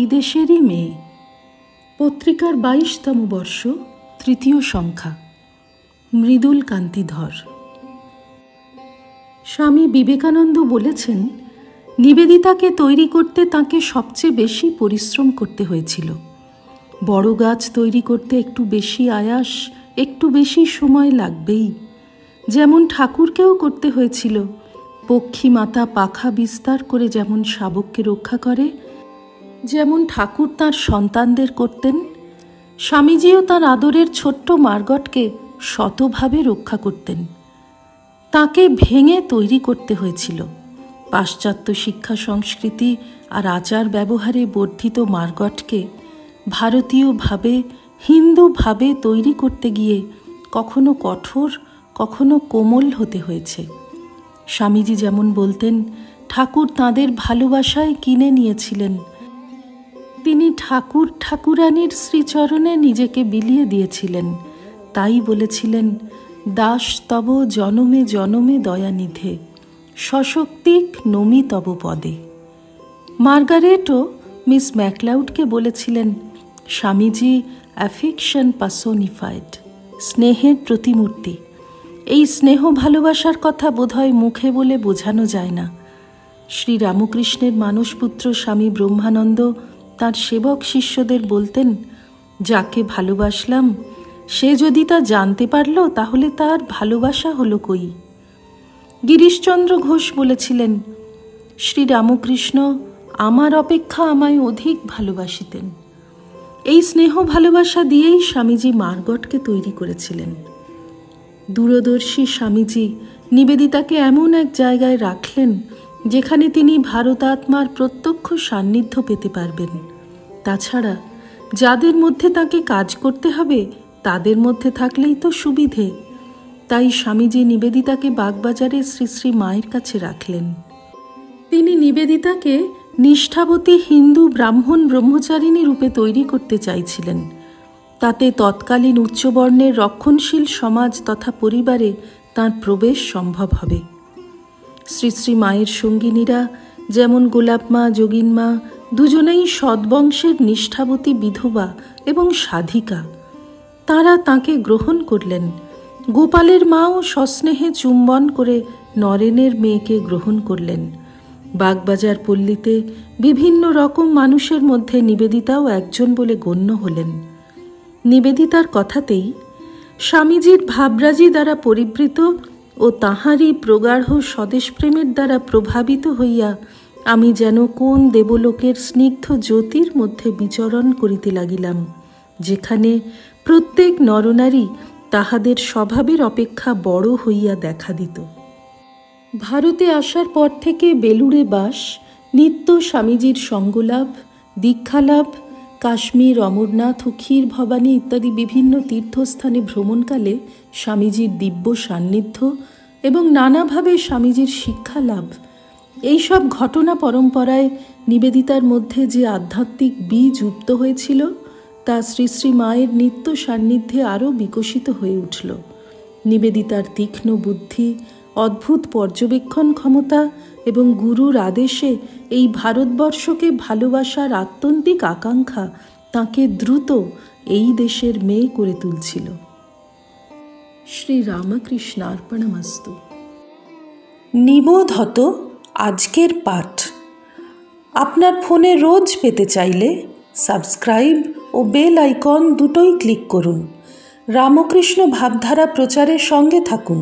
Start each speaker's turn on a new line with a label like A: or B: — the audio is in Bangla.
A: এই দেশেরই মেয়ে। পত্রিকার 22তম বর্ষ, তৃতীয় সংখ্যা। মৃদুল কান্তিধর। স্বামী বিবেকানন্দ বলেছেন, নিবেদিতাকে তৈরি করতে তাকে সবচেয়ে বেশি পরিশ্রম করতে হয়েছিল। বড় গাছ তৈরি করতে একটু বেশি আয়াস, একটু বেশি সময় লাগবেই। যেমন ঠাকুরকেও করতে হয়েছিল। পক্ষী মাতা পাখা বিস্তার করে যেমন শাবককে রক্ষা করে, যেমন ঠাকুর তাঁর সন্তানদের করতেন, স্বামীজিও তাঁর আদরের ছোট্ট মার্গটকে শতভাবে রক্ষা করতেন। তাকে ভেঙে তৈরি করতে হয়েছিল। পাশ্চাত্য শিক্ষা সংস্কৃতি আর আচার ব্যবহারে বর্ধিত মার্গটকে ভারতীয়ভাবে, হিন্দুভাবে তৈরি করতে গিয়ে কখনো কঠোর, কখনো কোমল হতে হয়েছে। স্বামীজি যেমন বলতেন, ঠাকুর তাঁদের ভালোবাসায় কিনে নিয়েছিলেন। তিনি ঠাকুর ঠাকুরানীর শ্রীচরণে নিজেকে বিলিয়ে দিয়েছিলেন। তাই বলেছিলেন, দাস তব জনমে জনমে দয়ানিধে, সশক্তিক নমি তব পদে। মার্গারেটও মিস ম্যাকলাউডকে বলেছিলেন, স্বামীজি অ্যাফেকশন পার্সোনিফাইড, স্নেহের প্রতিমূর্তি। এই স্নেহ ভালোবাসার কথা বোধহয় মুখে বলে বোঝানো যায় না। শ্রী রামকৃষ্ণের মানসপুত্র স্বামী ব্রহ্মানন্দ তাঁর সেবক শিষ্যদের বলতেন, যাকে ভালোবাসলাম সে যদি তা জানতে পারল তাহলে তার ভালোবাসা হলো কই। গিরিশচন্দ্র ঘোষ বলেছিলেন, শ্রী রামকৃষ্ণ আমার অপেক্ষা আমায় অধিক ভালোবাসিতেন। এই স্নেহ ভালোবাসা দিয়েই স্বামীজি মার্গটকে তৈরি করেছিলেন। দূরদর্শী স্বামীজি নিবেদিতাকে এমন এক জায়গায় রাখলেন যেখানে তিনি ভারতাত্মার প্রত্যক্ষ সান্নিধ্য পেতে পারবেন। তাছাড়া যাদের মধ্যে তাকে কাজ করতে হবে তাদের মধ্যে থাকলেই তো সুবিধে। তাই স্বামীজি নিবেদিতাকে বাগবাজারে শ্রী শ্রী মায়ের কাছে রাখলেন। তিনি নিবেদিতাকে নিষ্ঠাবতী হিন্দু ব্রাহ্মণ ব্রহ্মচারিণী রূপে তৈরি করতে চাইছিলেন। তাতে তৎকালীন উচ্চবর্ণের রক্ষণশীল সমাজ তথা পরিবারে তাঁর প্রবেশ সম্ভব হবে। শ্রী শ্রী মায়ের সঙ্গিনীরা যেমন গোলাপমা, যোগিনমা দুজনেই সদ্বংশের নিষ্ঠাবতী বিধবা এবং সাধিকা। তাঁরা তাঁকে গ্রহণ করলেন। গোপালের মাও সস্নেহে চুম্বন করে নরেনের মেয়েকে গ্রহণ করলেন। বাগবাজার পল্লীতে বিভিন্ন রকম মানুষের মধ্যে নিবেদিতাও একজন বলে গণ্য হলেন। নিবেদিতার কথাতেই স্বামীজির ভাবরাজি দ্বারা পরিবৃত ও তাঁহারই প্রগাঢ় স্বদেশপ্রেমের দ্বারা প্রভাবিত হইয়া আমি যেন কোন দেবলোকের স্নিগ্ধ জ্যোতির মধ্যে বিচরণ করিতে লাগিলাম, যেখানে প্রত্যেক নরনারী তাহাদের স্বভাবের অপেক্ষা বড় হইয়া দেখা দিত। ভারতে আসার পর থেকে বেলুড়ে বাস, নিত্য স্বামীজির সঙ্গলাভ, দীক্ষালাভ, কাশ্মীর, অমরনাথ ও ক্ষীর ভবানী ইত্যাদি বিভিন্ন তীর্থস্থানে ভ্রমণকালে স্বামীজির দিব্য সান্নিধ্য এবং নানাভাবে স্বামীজির শিক্ষা লাভ, এইসব ঘটনা পরম্পরায় নিবেদিতার মধ্যে যে আধ্যাত্মিক বীজ উপ্ত হয়েছিল তা শ্রী শ্রী মায়ের নিত্য সান্নিধ্যে আরও বিকশিত হয়ে উঠল। নিবেদিতার তীক্ষ্ণ বুদ্ধি, অদ্ভুত পর্যবেক্ষণ ক্ষমতা এবং গুরুর আদেশে এই ভারতবর্ষকে ভালোবাসার আত্যন্তিক আকাঙ্ক্ষা তাঁকে দ্রুত এই দেশের মেয়ে করে তুলছিল। শ্রী রামকৃষ্ণার্পণমস্তু। নিবোধত আজকের পাঠ আপনার ফোনে রোজ পেতে চাইলে সাবস্ক্রাইব ও বেল আইকন দুটোই ক্লিক করুন। রামকৃষ্ণ ভাবধারা প্রচারের সঙ্গে থাকুন।